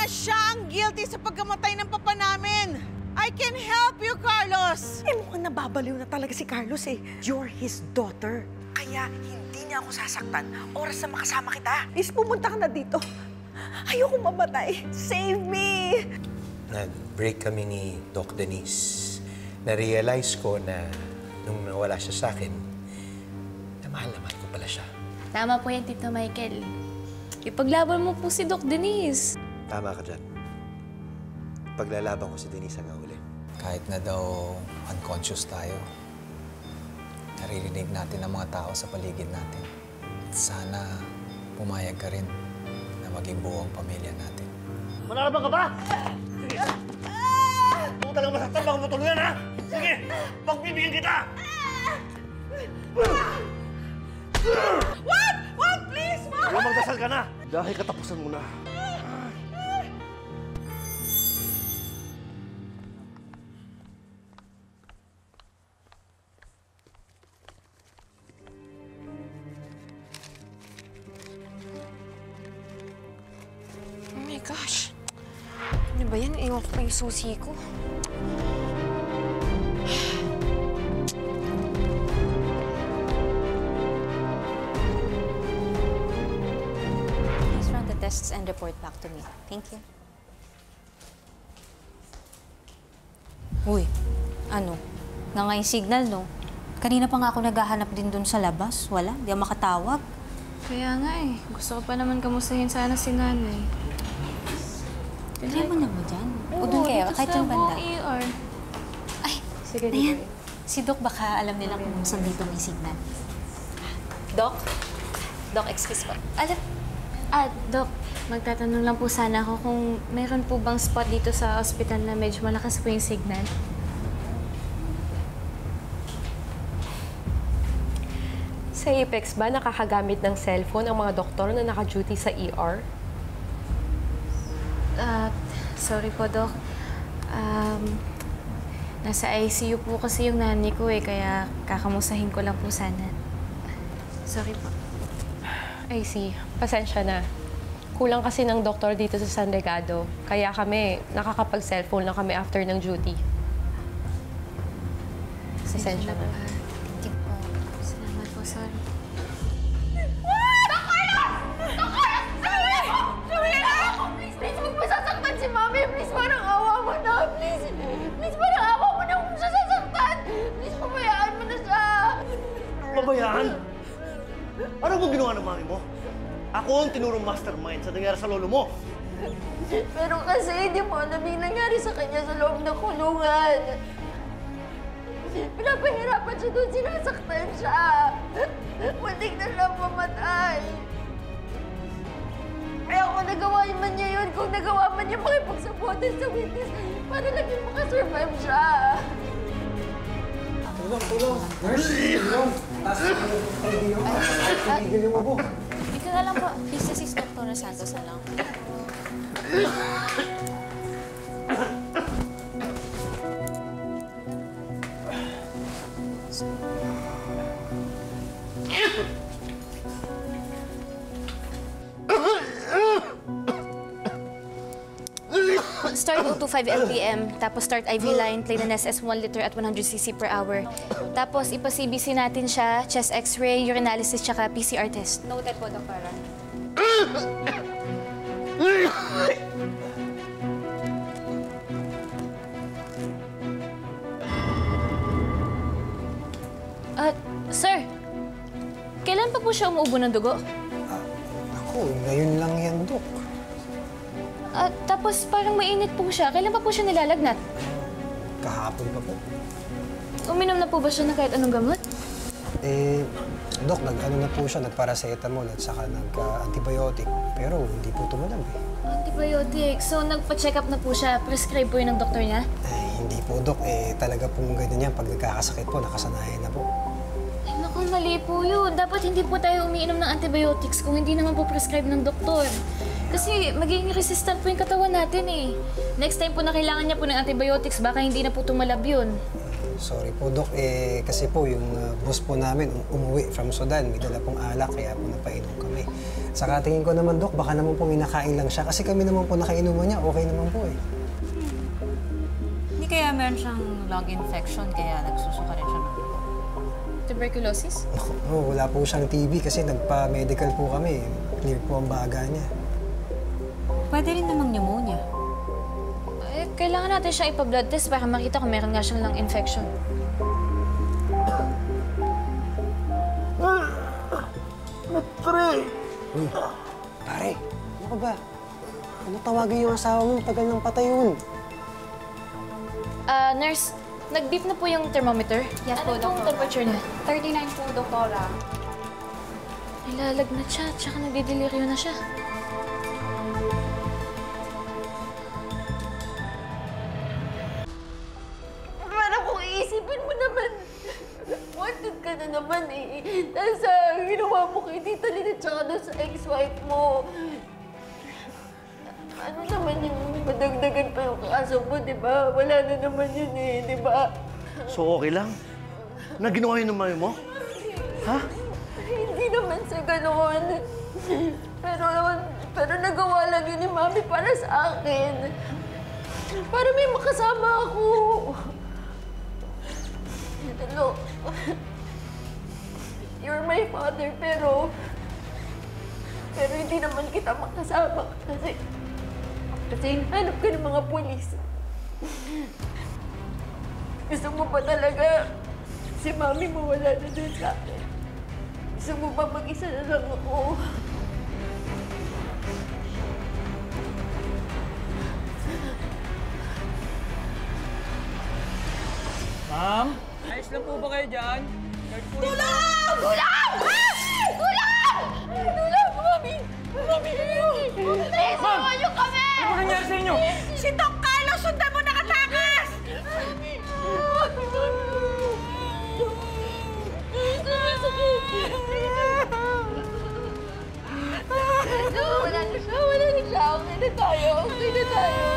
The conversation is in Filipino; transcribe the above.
na siya ang guilty sa pagkamatay ng papa namin. I can help you, Carlos! Eh, mukhang nababaliw na talaga si Carlos eh. You're his daughter. Kaya hindi niya ako sasaktan. Oras na makasama kita. Please, pumunta ka na dito. Ayoko mamatay. Save me! Nag-break kami ni Doc Denise. Na-realize ko na nung nawala siya sa akin, na mahal ko pala siya. Tama po yan, Tito Michael. Ipaglaban mo po si Doc Denise. Tama ka dyan. Paglalaban ko si Denise hanggang huli. Kahit na daw unconscious tayo, naririnig natin ang mga tao sa paligid natin. At sana pumayag ka rin na maging buo ang pamilya natin. Malalaban ka ba? Sige! Kung talaga masaktan, baka matuluyan, ha? Sige! Pagbibigyan kita! What? What? Please, Mom! Kaya magdasal ka na! Dahil katapusan mo na. Oh my gosh. Ano ba yan? Iwan ko pa yung susi ko. Please run the tests and report back to me. Thank you. Uy, ano? Nga yung signal, no? Kanina pa nga ako naghahanap din dun sa labas. Wala, di ako makatawag. Kaya nga eh. Gusto ko pa naman kamustahin sana si nanay. Kaya mo naman dyan. O dun kayo, kahit yung banda. ER. Ay, Sige, ayan. dito. Si Doc baka alam nila kung saan dito may signal. Doc? Doc, excuse po. Alam, Doc, magtatanong lang po sana ako kung meron po bang spot dito sa ospital na medyo malakas po yung signal. Sa Apex ba nakakagamit ng cellphone ang mga doktor na naka-duty sa ER? Sorry po, Doc. Nasa ICU po kasi yung nanay ko eh, kaya kakamusahin ko lang po sana. Sorry po. I see. Pasensya na. Kulang kasi ng doktor dito sa San Legado. Kaya kami, nakakapag-cellphone lang kami after ng duty. Pasensya na. thank you po. Salamat po, sorry. Please, huwag mo sasaktan si Mami. Please, parang awa mo na. Please, please, parang awa mo na. Huwag mo siya sasaktan. Please, pabayaan mo na siya. Pabayaan? Ano bang ginawa ng mami mo? Ako ang tinurong mastermind sa nangyari sa lolo mo. Pero kasi hindi mo alam yung nangyari sa kanya sa loob ng kulungan. Pinapahirapan siya doon, sinasaktan siya. Muntik na lang mamatay. Kaya kung nagawa man niya yun, kung nagawa man niya makipagsabotan sa witness, para laging makasurvive siya. Tulong! Nurse! Tulong! Tigilin mo po. Ito na lang po. Please assist Dr. Santos na lang. Start 025 LPM, tapos start IV line, play ng SS 1 liter at 100 cc per hour. Tapos ipa-CBC natin siya, chest x-ray, urinalysis, tsaka PCR test. Noted po, Doktora. Sir, kailan pa po siya umuubo ng dugo? Ako, ngayon lang yan, Dok. Tapos parang mainit po siya. Kailan pa po siya nilalagnat? Kahapon pa po. Uminom na po ba siya ng kahit anong gamot? Dok, nag-ano na po siya, nag-paracetamol at saka nag-antibiotic. Pero hindi po tumalab eh. Antibiotic. So, nagpa-check up na po siya. Prescribe po yun ng doktor niya? Hindi po, Dok. Talaga pong ganyan yan. Pag nagkakasakit po, nakasanayan na po. Ay, naku, mali po yun. Dapat hindi po tayo umiinom ng antibiotics kung hindi naman po prescribe ng doktor. Kasi magiging resistant po yung katawan natin eh. Next time po na kailangan niya po ng antibiotics, baka hindi na po tumalab yun. Sorry po, Dok. Kasi po yung boss po namin umuwi from Sudan. May dala pong alak, kaya po napainom kami. Saka tingin ko naman, Dok, baka naman po minakain lang siya. Kasi kami naman po nakainuman niya, okay naman po eh. Hindi kaya meron siyang lung infection, kaya nagsusuka rin siya ng dugo. Tuberculosis? Oh, wala po siyang TB kasi nagpa-medical po kami. Clear po ang baga niya. Pwede rin namang pneumonia. Eh, kailangan natin siya ipa-blood test para makita kung meron nga siyang lung infection. Uy, pare, ano ka ba? Ano tawagin yung asawa mo? Tagal ng patay yun. Nurse, nag-beep na po yung thermometer. Yes po, Ano pong Doktora. temperature niya? 39 po, Doktora. Nilalagnat siya, tsaka nagdideliryo na siya. Para kung iisipin mo naman, wanted ka na naman eh. Dahil sa ginawa mo kay Tita Lynn at saka doon sa ex-wife mo. Ano naman yung madagdagan pa yung kaso mo, di ba? Wala na naman yun eh, di ba? So okay lang? Na ginawa yun ng mami mo? Ha? Hindi naman sa ganoon. Pero nagawa lang yun ni Mami para sa akin. Para may makasama ako. Look, you're my father, pero hindi naman kita makasama kasi hinahanap ka ng mga pulis. Gusto mo ba talaga si Mami mawala na dun sa akin? Gusto mo ba mag-isa na lang ako? Ma'am? Ayos lang po ba kayo dyan? Tulong! Tulong! Tulong! Tulong! Mami! Mami! Please, tulungan niyo kami! Ano ba nangyari sa inyo? Si Doc Carlos, sundan mo nakatakas! Mami! Wala na siya. Okay na tayo. Okay na tayo.